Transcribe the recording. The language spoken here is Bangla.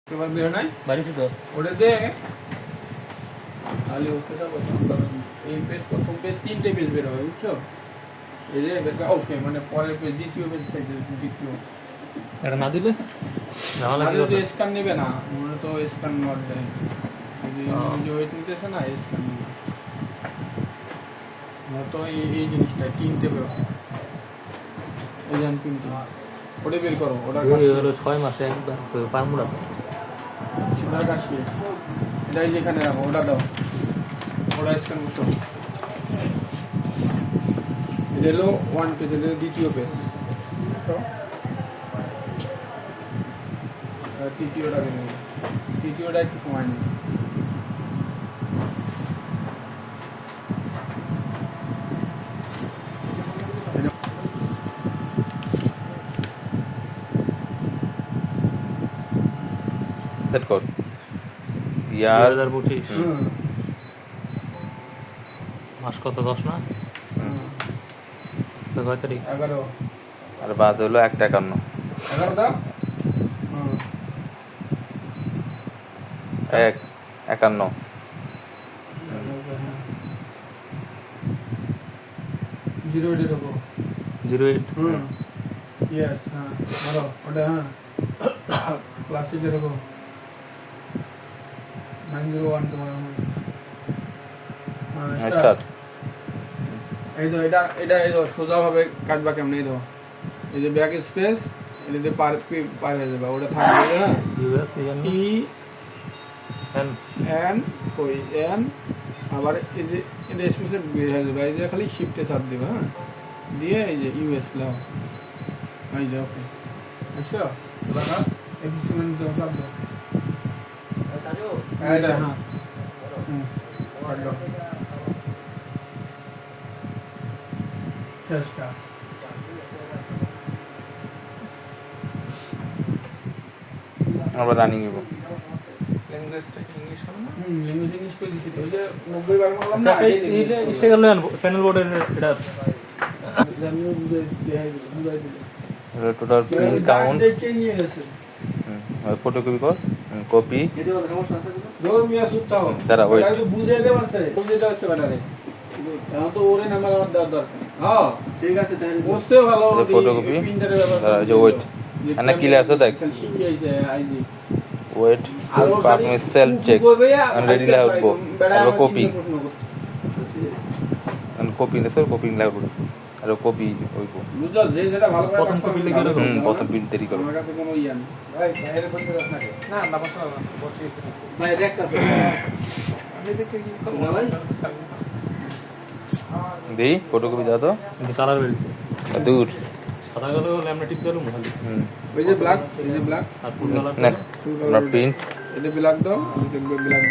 এবার বের নাই বাড়িতে তো ওটা দে তাহলে ওকে এই পেজ প্রথম পেজ তিনটে পেজ বের হবে বুঝছো এই যে ওকে মানে পরের পেজ দ্বিতীয় পেজ থেকে দ্বিতীয় এটা না দিলে ঝামেলা কি তো হবে? স্ক্যান নেবে না মনে তো স্ক্যান নট দেয় যে ওয়েট নিতেছে না স্ক্যান নেবে তো এই জিনিসটা তিনটে বের হবে এই জান তিনটে ওটা বের করো ওটার কাজ এই হলো 6 মাসে একবার তো পারমুড়া ওটার কাজ শেষ এটাই যেখানে রাখো ওটা দাও ওটা স্ক্যান করতে হবে এটা হলো ওয়ান পেজ এটা দ্বিতীয় পেজ তৃতীয়টা বের হবে তৃতীয়টা একটু সময় নেই সেট কর ইয়ার 2025 মাস কত 10 না তো কয় তারিখ 11 আর বাদ হলো 151 11টা 151 জিরো এডে ঢোকো 08 ইয়েস হ্যাঁ মারো ওটা হ্যাঁ ক্লাসে ঢোকো 901 তোমার স্টার্ট এই তো এটা এই তো সোজা ভাবে কাটবা কেমন এই তো এই যে ব্যাক স্পেস এটা দিয়ে পার হয়ে যাবে ওটা থাকবে হ্যাঁ US N E N N কই এন আবার এই যে এটা স্পেসে বের হয়ে যাবে এই যে খালি শিফটে চাপ দিবে হ্যাঁ দিয়ে এই যে ইউএস লাও এই যে ওকে আচ্ছা লাগা এপিসোড দাও চাপ দাও এটা হ্যাঁ কাট দাও শেষ কাজ আবার রানিং নিব ল্যাঙ্গুয়েজটা ইংলিশ হবে না ল্যাঙ্গুয়েজ ইংলিশ করে দিছি তো ওই যে 90 বার বললাম না এটা গেল প্যানেল বোর্ডের এটা জানিও বুঝাই দিল টোটাল প্রিন্ট কাউন্ট দেখে নিয়ে গেছে ফটোকপি কর কপি এটা বড় সমস্যা আছে তো মিয়া সুত্তা হবে দাঁড়া, wait. এটা তো বুঝাই দেব আছে বুঝাই দেব আছে বানারে তাও তো ওরে নাম্বার আমার দেওয়ার দরকার হ্যাঁ ঠিক আছে তাহলে বসে ভালো ফটোকপি প্রিন্টারের ব্যাপার যে ওয়েট এনে ক্লিয়ার আছে দেখ শিখে আইছে আইজি ওয়েট পারমিট সেল চেক and ready লাগবো আর কপি and কপি নেছে কপি লাগবো আর কপি হইবো বুঝছো যে যেটা ভালো করে প্রথম কপি লিখে রাখো প্রথম প্রিন্ট দেরি করো আমার কাছে কোনো ইয়া নেই ভাই বাইরে বসে রাখ না না বসে না বসিয়েছি ভাই দেখ কাছে আমি দেখে কি করব না ভাই দেই ফটোকপি দাও তো কিন্তু কালার বেরিয়েছে দূর সাদা কালো ল্যামিনেটিং করুন খালি ওই যে ব্ল্যাক এই যে ব্ল্যাক আর ফুল কালার না প্রিন্ট এটা ব্ল্যাক দাও আমি দেখব ব্ল্যাক